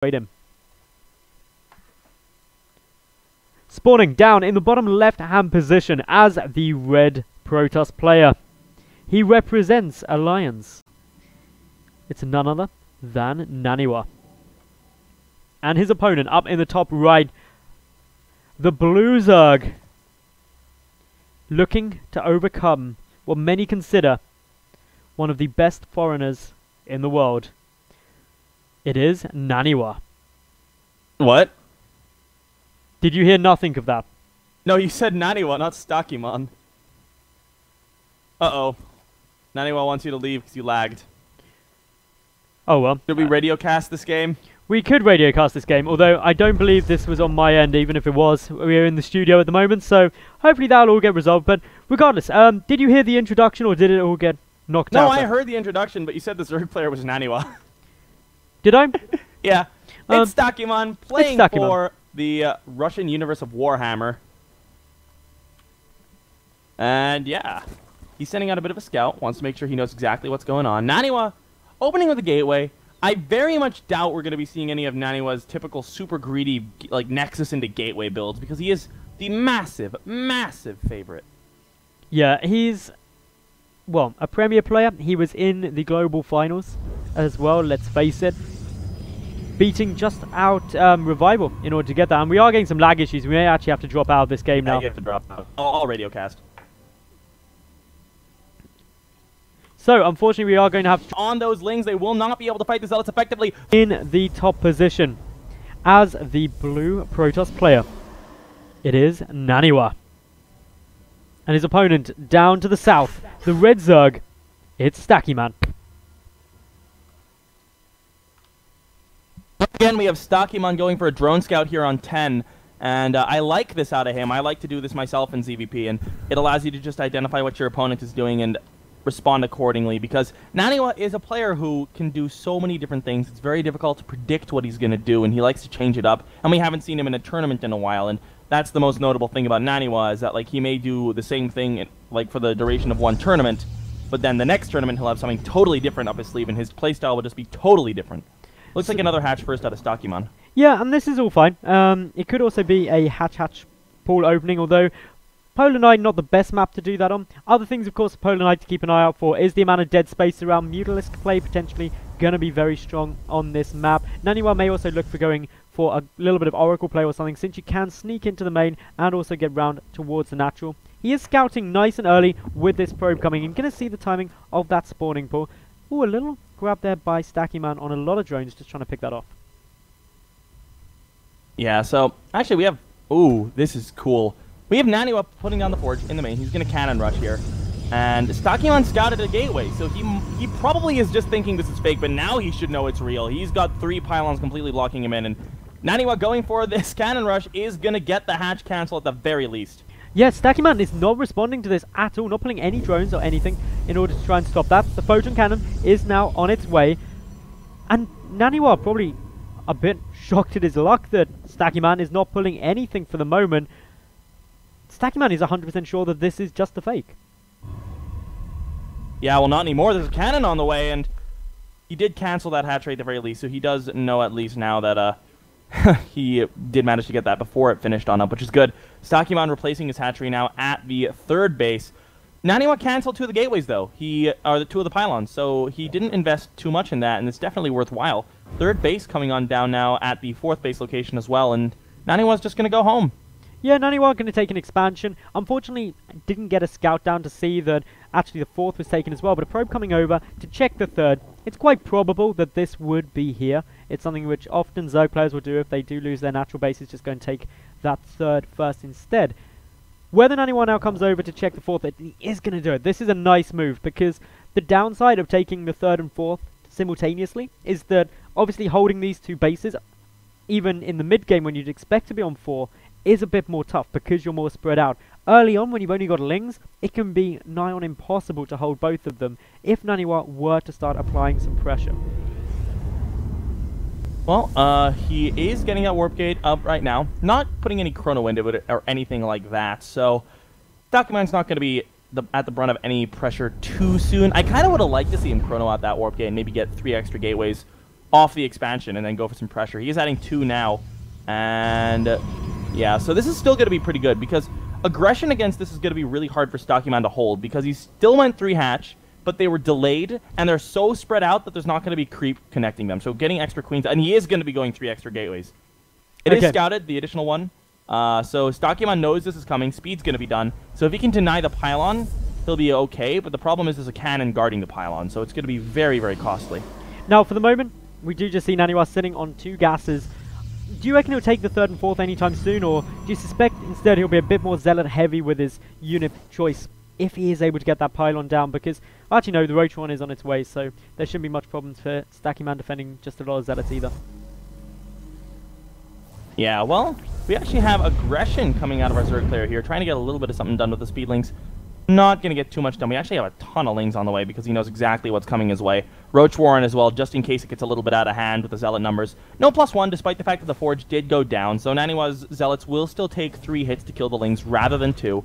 Wait him. Spawning down in the bottom left-hand position as the red Protoss player. He represents Alliance. It's none other than Naniwa. And his opponent up in the top right, the blue Zerg, looking to overcome what many consider one of the best foreigners in the world. It is Naniwa. What? Did you hear nothing of that? No, you said Naniwa, not Stakiman. Uh-oh. Naniwa wants you to leave because you lagged. Oh well. Should we radiocast this game? We could radiocast this game, although I don't believe this was on my end, even if it was. We're in the studio at the moment, so hopefully that'll all get resolved. But regardless, did you hear the introduction, or did it all get knocked out? No, I heard the introduction, but you said the Zerg player was Naniwa. Did I? Yeah. It's Stakiman playing Stakiman for the Russian universe of Warhammer. And yeah, he's sending out a bit of a scout, wants to make sure he knows exactly what's going on. Naniwa opening with a gateway. I very much doubt we're going to be seeing any of Naniwa's typical super greedy like Nexus into gateway builds, because he is the massive, massive favorite. Yeah, he's, well, a Premier player. He was in the global finals as well, let's face it. Beating just out Revival in order to get that. And we are getting some lag issues. We may actually have to drop out of this game now. You have to drop out. All radiocast. So, unfortunately, we are going to have... On those Lings, they will not be able to fight the Zealots effectively. In the top position, as the blue Protoss player, it is Naniwa. And his opponent down to the south, the red Zerg, it's Stakiman. Again, we have Stakiman going for a drone scout here on 10. And I like this out of him. I like to do this myself in ZVP. And it allows you to just identify what your opponent is doing and respond accordingly, because Naniwa is a player who can do so many different things. It's very difficult to predict what he's going to do, and he likes to change it up, and we haven't seen him in a tournament in a while, and that's the most notable thing about Naniwa, is that like he may do the same thing like for the duration of one tournament, but then the next tournament he'll have something totally different up his sleeve, and his playstyle will just be totally different. Looks like another hatch first out of Stakiman. Yeah, and this is all fine. It could also be a hatch pool opening, although Polar Knight, not the best map to do that on. Other things, of course, Polar Knight to keep an eye out for is the amount of dead space around. Mutalisk play potentially going to be very strong on this map. Naniwa may also look for going for a little bit of Oracle play or something, since you can sneak into the main and also get round towards the natural. He is scouting nice and early with this probe coming in. Going to see the timing of that spawning pool. Ooh, a little grab there by Stakiman on a lot of drones, just trying to pick that off. Yeah, so actually we have... Ooh, this is cool. We have Naniwa putting down the forge in the main. He's going to cannon rush here. And Stakiman scouted a gateway, so he probably is just thinking this is fake, but now he should know it's real. He's got 3 pylons completely blocking him in, and Naniwa going for this cannon rush is going to get the hatch cancel at the very least. Yes, Stakiman is not responding to this at all, not pulling any drones or anything in order to try and stop that. The photon cannon is now on its way, and Naniwa probably a bit shocked at his luck that Stakiman is not pulling anything for the moment. Stakiman is 100% sure that this is just a fake. Yeah, well, not anymore. There's a cannon on the way, and he did cancel that hatch rate at the very least, so he does know at least now that he did manage to get that before it finished on up, which is good. Stakiman replacing his hatchery now at the 3rd base. Naniwa canceled 2 of the gateways, though. Or the 2 of the pylons, so he didn't invest too much in that, and it's definitely worthwhile. 3rd base coming on down now at the 4th base location as well, and Naniwa's just going to go home. Yeah, Naniwa going to take an expansion. Unfortunately, didn't get a scout down to see that actually the 4th was taken as well, but a probe coming over to check the 3rd. It's quite probable that this would be here. It's something which often Zerg players will do if they do lose their natural base, is just going to take that 3rd first instead. Whether Naniwa now comes over to check the 4th, he is going to do it. This is a nice move, because the downside of taking the 3rd and 4th simultaneously is that obviously holding these 2 bases, even in the mid game when you'd expect to be on 4, is a bit more tough because you're more spread out. Early on, when you've only got Lings, it can be nigh on impossible to hold both of them if Naniwa were to start applying some pressure. Well, he is getting that warp gate up right now, not putting any chrono into it or anything like that, so Stakiman's not going to be at the brunt of any pressure too soon. I kind of would have liked to see him chrono out that warp gate and maybe get 3 extra gateways off the expansion and then go for some pressure. He is adding 2 now. And yeah, so this is still going to be pretty good because aggression against this is going to be really hard for Stakiman to hold because he still went 3 hatch, but they were delayed and they're so spread out that there's not going to be creep connecting them. So getting extra queens, and he is going to be going 3 extra gateways. It is scouted, the additional one. So Stakiman knows this is coming. Speed's going to be done. So if he can deny the pylon, he'll be okay. But the problem is there's a cannon guarding the pylon, so it's going to be very, very costly. Now, for the moment, we do just see Naniwa sitting on 2 gases. Do you reckon he'll take the 3rd and 4th anytime soon, or do you suspect instead he'll be a bit more zealot heavy with his unit choice if he is able to get that pylon down? Because, actually no, the Rotron is on its way, so there shouldn't be much problems for Stakiman defending just a lot of zealots either. Yeah, well, we actually have aggression coming out of our Zerg player here, trying to get a little bit of something done with the speedlings. Not going to get too much done. We actually have a ton of lings on the way because he knows exactly what's coming his way. Roach Warren as well, just in case it gets a little bit out of hand with the zealot numbers. No +1, despite the fact that the forge did go down, so Naniwa's zealots will still take 3 hits to kill the lings rather than 2.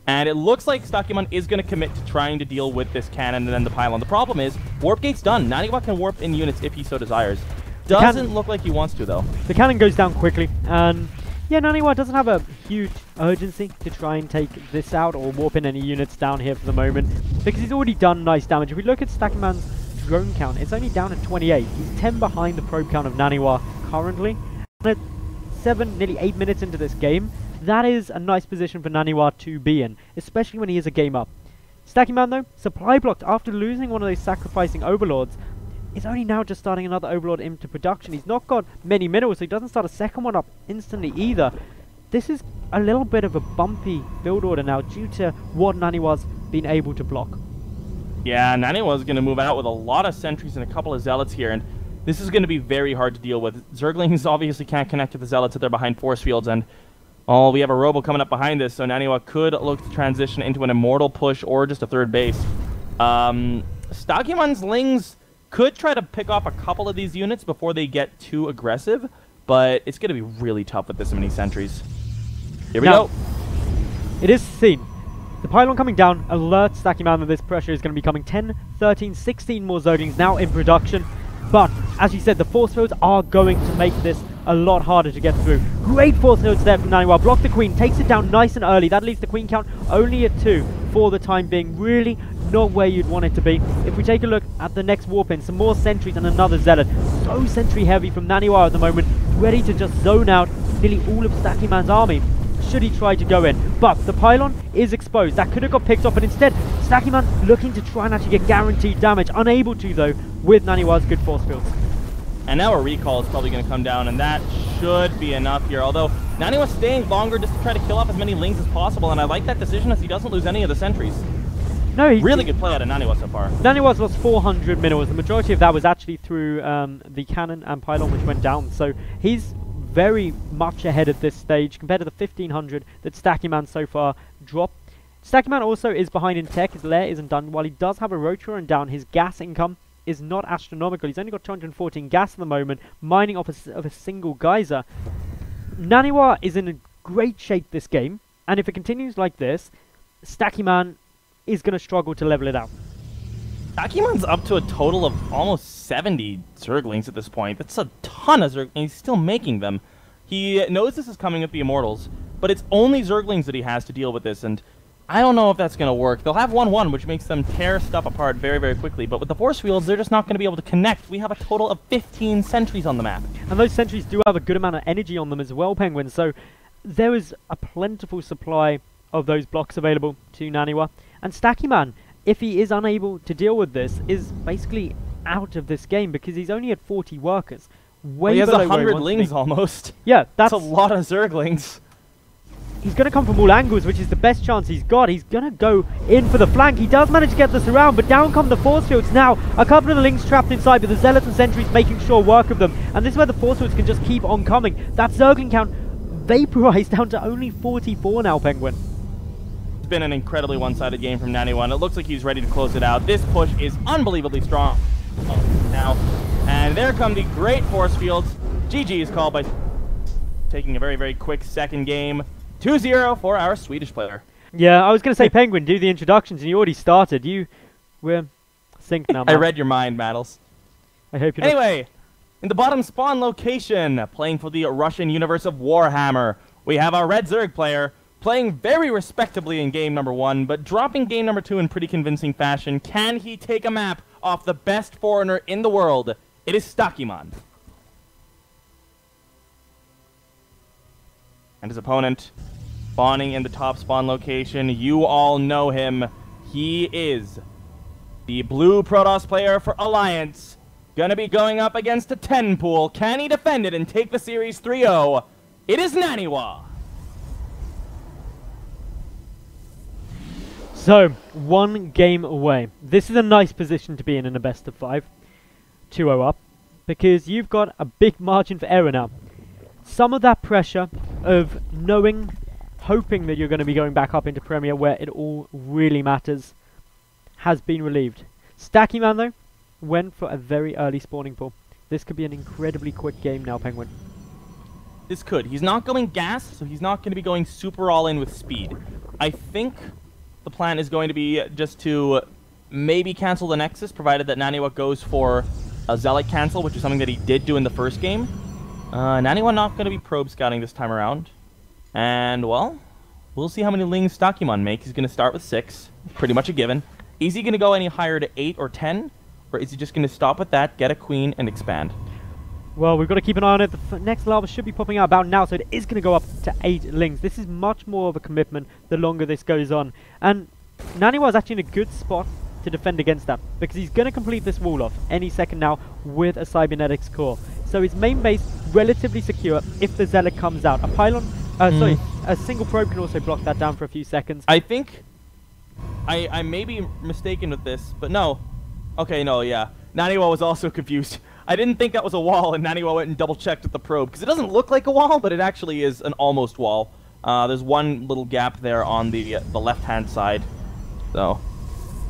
And it looks like Stakiman is going to commit to trying to deal with this cannon and then the pylon. The problem is, warp gate's done. Naniwa can warp in units if he so desires. Doesn't look like he wants to, though. The cannon goes down quickly, and yeah, Naniwa doesn't have a huge urgency to try and take this out or warp in any units down here for the moment, because he's already done nice damage. If we look at Stakiman's drone count, it's only down at 28. He's 10 behind the probe count of Naniwa currently. And at 7, nearly 8 minutes into this game, that is a nice position for Naniwa to be in, especially when he is a game up. Stakiman, though, supply blocked after losing one of those sacrificing overlords. Is only now just starting another overlord into production. He's not got many minerals, so he doesn't start a second one up instantly either. This is a little bit of a bumpy build order now due to what Naniwa's been able to block. Yeah, Naniwa's going to move out with a lot of sentries and a couple of zealots here, and this is going to be very hard to deal with. Zerglings obviously can't connect to the zealots if they're behind force fields, and we have a robo coming up behind this, so Naniwa could look to transition into an immortal push or just a 3rd base. Stakiman's lings could try to pick off a couple of these units before they get too aggressive, but it's going to be really tough with this many sentries. Here we go. It is seen. The pylon coming down alerts Stakiman that this pressure is going to be coming. 10, 13, 16 more Zerglings now in production. But, as you said, the force fields are going to make this a lot harder to get through. Great force fields there from Naniwa. Block the queen, takes it down nice and early. That leaves the queen count only at 2 for the time being. Really not where you'd want it to be. If we take a look at the next warp in, some more sentries and another zealot. So sentry heavy from Naniwa at the moment, ready to just zone out nearly all of Stakiman's army should he try to go in. But the pylon is exposed. That could have got picked off, but instead Stakiman looking to try and actually get guaranteed damage. Unable to, though, with Naniwa's good force fields. And now a recall is probably going to come down, and that should be enough here. Although Naniwa's staying longer just to try to kill off as many lings as possible, and I like that decision as he doesn't lose any of the sentries. No, really good play out of Naniwa so far. Naniwa's lost 400 minerals. The majority of that was actually through the cannon and pylon, which went down. So he's very much ahead at this stage compared to the 1500 that Stakiman so far dropped. Stakiman also is behind in tech. His lair isn't done. While he does have a Rotoran down, his gas income is not astronomical. He's only got 214 gas at the moment, mining off of a single geyser. Naniwa is in a great shape this game, and if it continues like this, Stakiman is going to struggle to level it out. Stakiman's up to a total of almost 70 Zerglings at this point. That's a ton of Zerglings, and he's still making them. He knows this is coming with the Immortals, but it's only Zerglings that he has to deal with this, and I don't know if that's going to work. They'll have 1-1, which makes them tear stuff apart very, very quickly, but with the force fields, they're just not going to be able to connect. We have a total of 15 sentries on the map. And those sentries do have a good amount of energy on them as well, Penguin, so there is a plentiful supply of those blocks available to Naniwa. And Stakiman, if he is unable to deal with this, is basically out of this game because he's only at 40 workers. Way he has below 100 lings almost. Yeah, that's a lot of Zerglings. He's going to come from all angles, which is the best chance he's got. He's going to go in for the flank. He does manage to get this around, but down come the force fields now. A couple of the lings trapped inside, but the zealots and sentries making sure work of them. And this is where the force fields can just keep on coming. That Zergling count vaporized down to only 44 now, Penguin. It's been an incredibly one-sided game from Naniwa, and it looks like he's ready to close it out. This push is unbelievably strong now. And there come the great force fields. GG is called by taking a very, very quick second game. 2-0 for our Swedish player. Yeah, I was going to say, Penguin, do the introductions, and you already started. We're synced now, man. I read your mind, Maddles. I hope you're Anyway, In the bottom spawn location, playing for the Russian universe of Warhammer, we have our Red Zerg player playing very respectably in game number 1, but dropping game number 2 in pretty convincing fashion. Can he take a map off the best foreigner in the world? It is Stakiman. And his opponent, spawning in the top spawn location. You all know him. He is the blue Protoss player for Alliance. Gonna be going up against a 10 pool. Can he defend it and take the series 3-0? It is Naniwa. So, 1 game away. This is a nice position to be in a best of 5. 2-0 up. Because you've got a big margin for error now. Some of that pressure of knowing, hoping that you're going to be going back up into Premier where it all really matters has been relieved. Stakiman, though, went for a very early spawning pool. This could be an incredibly quick game now, Penguin. This could. He's not going gas, so he's not going to be going super all in with speed. I think the plan is going to be just to maybe cancel the Nexus, provided that Naniwa goes for a Zealot cancel, which is something that he did do in the first game. Naniwa not going to be probe scouting this time around. And, well, we'll see how many Lings Stakiman makes. He's going to start with 6. Pretty much a given. Is he going to go any higher to 8 or 10? Or is he just going to stop at that, get a queen, and expand? Well, we've got to keep an eye on it. The next lava should be popping out about now, so it is going to go up to 8 Lings. This is much more of a commitment the longer this goes on. And Naniwa is actually in a good spot to defend against that, because he's going to complete this wall off any second now with a cybernetics core. So his main base relatively secure if the Zealot comes out. A pylon, sorry, a single probe can also block that down for a few seconds. I think I may be mistaken with this, but no. Okay, no, yeah. Naniwa was also confused. I didn't think that was a wall, and Naniwa went and double-checked with the probe, because it doesn't look like a wall, but it actually is an almost wall. There's one little gap there on the left-hand side, so...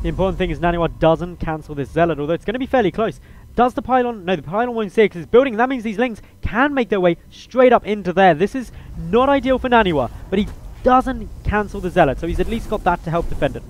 The important thing is Naniwa doesn't cancel this Zealot, although it's going to be fairly close. Does the pylon? No, the pylon won't see it because it's building, and that means these Lings can make their way straight up into there. This is not ideal for Naniwa, but he doesn't cancel the Zealot, so he's at least got that to help defend it.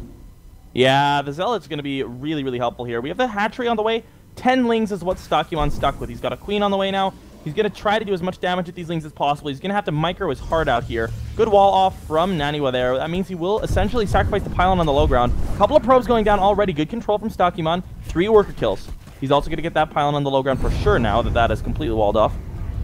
Yeah, the Zealot's going to be really, really helpful here. We have the hatchery on the way. 10 Lings is what Stakiman's stuck with. He's got a queen on the way now. He's going to try to do as much damage with these Lings as possible. He's going to have to micro his heart out here. Good wall off from Naniwa there. That means he will essentially sacrifice the pylon on the low ground. A couple of probes going down already. Good control from Stakiman. 3 worker kills. He's also going to get that pylon on the low ground for sure now that that is completely walled off.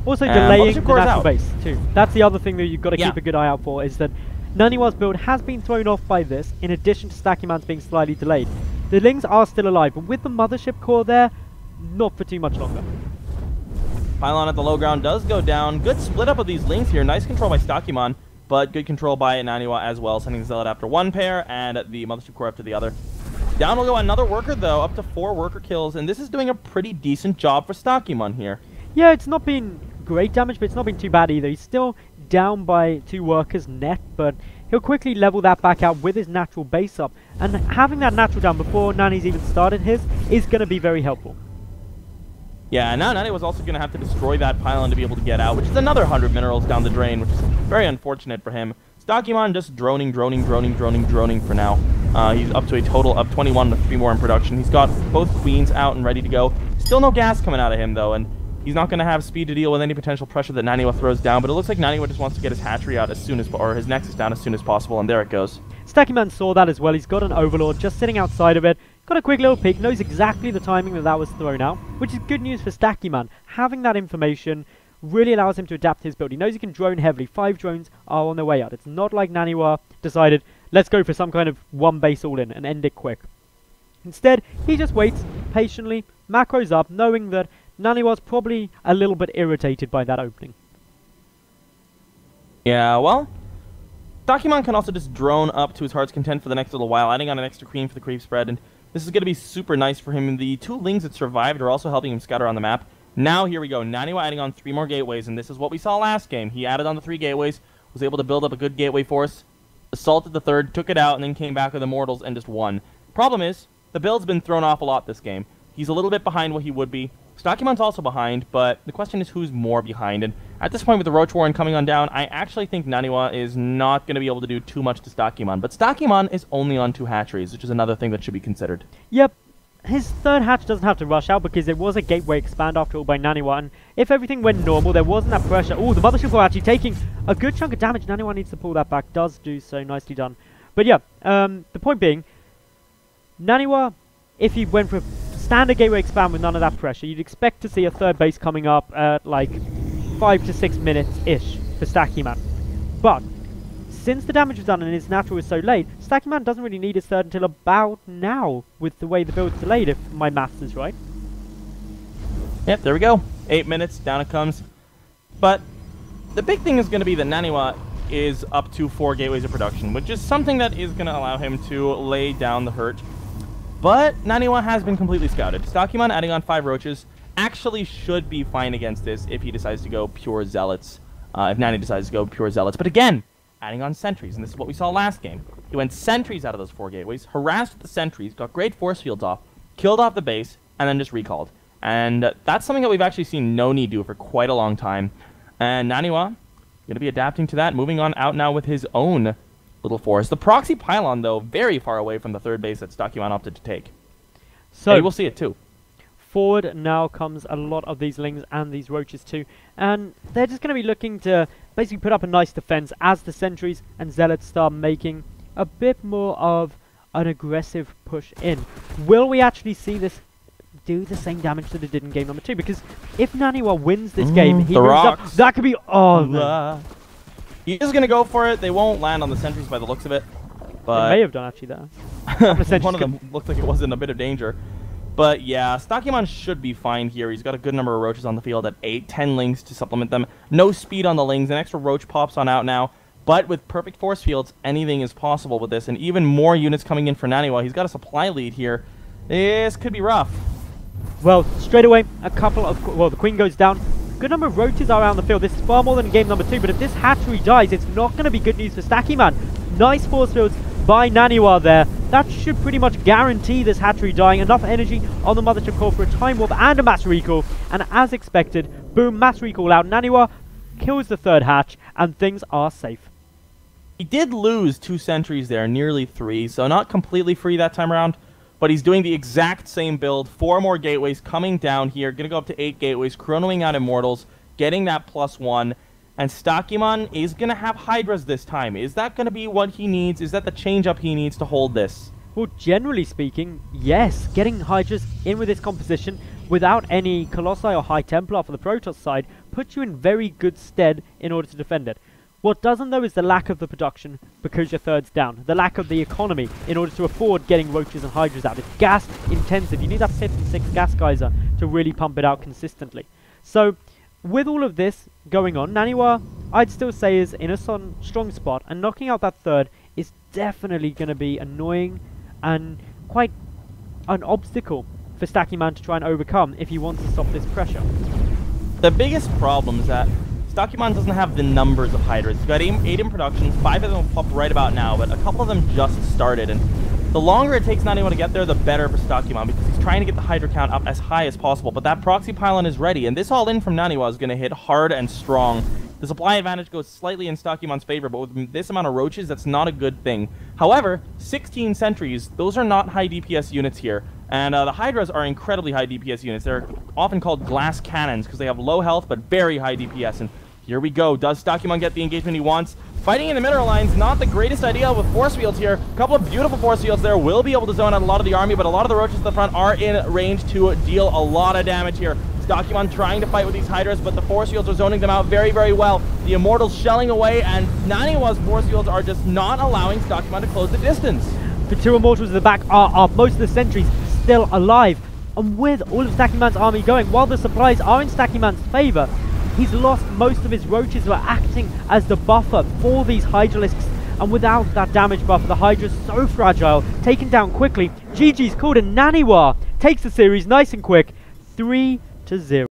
Also delaying the natural base too. That's the other thing that you've got to keep a good eye out for, is that Naniwa's build has been thrown off by this, in addition to Stakiman's being slightly delayed. The Lings are still alive, but with the mothership core there, not for too much longer. Pylon at the low ground does go down. Good split up of these Lings here. Nice control by Stakiman, but good control by Naniwa as well, sending the Zealot after one pair and the mothership core after the other. Down will go another worker, though, up to 4 worker kills, and this is doing a pretty decent job for Stakiman here. Yeah, it's not been great damage, but it's not been too bad either. He's still down by 2 workers net, but he'll quickly level that back out with his natural base up, and having that natural down before Nani's even started his is going to be very helpful. Yeah, now Nani was also going to have to destroy that pylon to be able to get out, which is another 100 minerals down the drain, which is very unfortunate for him. Stakiman just droning for now. He's up to a total of 21 with 3 more in production. He's got both queens out and ready to go. Still no gas coming out of him, though, and he's not going to have speed to deal with any potential pressure that Naniwa throws down, but it looks like Naniwa just wants to get his hatchery out as soon as, or his Nexus down as soon as possible, and there it goes. Stakiman saw that as well. He's got an Overlord just sitting outside of it. Got a quick little peek, knows exactly the timing that that was thrown out, which is good news for Stakiman. Having that information really allows him to adapt his build. He knows he can drone heavily. 5 drones are on their way out. It's not like Naniwa decided, let's go for some kind of one base all-in and end it quick. Instead, he just waits patiently, macros up, knowing that Naniwa's probably a little bit irritated by that opening. Yeah, well, Stakiman can also just drone up to his heart's content for the next little while, adding on an extra queen for the creep spread, and this is going to be super nice for him. The 2 Lings that survived are also helping him scatter on the map. Now, here we go. Naniwa adding on 3 more gateways, and this is what we saw last game. He added on the 3 gateways, was able to build up a good gateway force, assaulted the 3rd, took it out, and then came back with Immortals and just won. Problem is, the build's been thrown off a lot this game. He's a little bit behind what he would be. Stakiman's also behind, but the question is who's more behind. And at this point with the Roach Warren coming on down, I actually think Naniwa is not going to be able to do too much to Stakiman. But Stakiman is only on 2 hatcheries, which is another thing that should be considered. Yep. his third hatch doesn't have to rush out because it was a gateway expand after all by Naniwa, and if everything went normal, there wasn't that pressure. Oh, the mothership were actually taking a good chunk of damage. Naniwa needs to pull that back. Does do so. Nicely done. But yeah, the point being, Naniwa, if he went for a standard gateway expand with none of that pressure, you'd expect to see a third base coming up at like 5 to 6 minutes-ish for Stakiman. But since the damage was done and his natural was so late, Stakiman doesn't really need his third until about now, with the way the build's delayed, if my maths is right. Yep, there we go. 8 minutes, down it comes. But the big thing is going to be that Naniwa is up to 4 gateways of production, which is something that is going to allow him to lay down the hurt. But Naniwa has been completely scouted. Stakiman adding on 5 roaches actually should be fine against this if he decides to go pure zealots. If Nani decides to go pure zealots. But again, adding on sentries, and this is what we saw last game. He went sentries out of those 4 gateways, harassed the sentries, got great force fields off, killed off the base, and then just recalled. And that's something that we've actually seen Noni do for quite a long time. And Naniwa going to be adapting to that, moving on out now with his own little force. The proxy pylon, though, very far away from the third base that Stakiman opted to take. So we'll see it too. Forward now comes a lot of these lings and these roaches too, and they're just going to be looking to basically put up a nice defense as the sentries and zealots start making a bit more of an aggressive push in. Will we actually see this do the same damage that it did in game number 2? Because if Naniwa wins this game, he moves up. That could be... Oh, no. He's going to go for it. They won't land on the sentries by the looks of it. But they may have done actually there. One of them looked like it was in a bit of danger. But yeah, Stakiman should be fine here. He's got a good number of roaches on the field at 8, 10 lings to supplement them. No speed on the lings. An extra roach pops on out now. But with perfect force fields, anything is possible with this. And even more units coming in for Naniwa. He's got a supply lead here. This could be rough. Well, straight away, a couple of... Well, the queen goes down. Good number of roaches are around the field. This is far more than game number 2. But if this hatchery dies, it's not going to be good news for Stakiman. Nice force fields by Naniwa there. That should pretty much guarantee this hatchery dying. Enough energy on the mothership core for a time warp and a mass recall. And as expected, boom, mass recall out. Naniwa kills the third hatch and things are safe. He did lose 2 sentries there, nearly 3, so not completely free that time around. But he's doing the exact same build. 4 more gateways coming down here. Going to go up to 8 gateways, chronoing out Immortals, getting that +1. And Stakiman is going to have Hydras this time. Is that going to be what he needs? Is that the change-up he needs to hold this? Well, generally speaking, yes. Getting Hydras in with this composition without any Colossi or High Templar for the Protoss side puts you in very good stead in order to defend it. What doesn't, though, is the lack of the production because your third's down. The lack of the economy in order to afford getting roaches and hydras out. It's gas intensive. You need that 56 gas geyser to really pump it out consistently. So, with all of this going on, Naniwa, I'd still say, is in a strong spot, and knocking out that third is definitely going to be annoying and quite an obstacle for Stakiman to try and overcome if he wants to stop this pressure. The biggest problem is that Stakiman doesn't have the numbers of Hydras. He's got 8 in production, 5 of them will pop right about now, but a couple of them just started, and the longer it takes Naniwa to get there, the better for Stakiman, because he's trying to get the Hydra count up as high as possible, but that proxy pylon is ready, and this all-in from Naniwa is going to hit hard and strong. The supply advantage goes slightly in Stakiman's favor, but with this amount of roaches, that's not a good thing. However, 16 sentries, those are not high DPS units here. And the Hydras are incredibly high DPS units. They're often called glass cannons because they have low health but very high DPS. And here we go. Does Stakiman get the engagement he wants? Fighting in the mineral lines, not the greatest idea with force fields here. A couple of beautiful force fields there. Will be able to zone out a lot of the army, but a lot of the roaches at the front are in range to deal a lot of damage here. Stakiman trying to fight with these Hydras, but the force fields are zoning them out very, very well. The Immortals shelling away, and Naniwa's force fields are just not allowing Stakiman to close the distance. The 2 Immortals at the back are up. Most of the sentries still alive. And with all of Stakiman's army going, while the supplies are in Stakiman's favor, he's lost most of his roaches who are acting as the buffer for these Hydralisks. And without that damage buffer, the Hydra's so fragile, taken down quickly. GG's called, and Naniwa takes the series nice and quick, 3-0.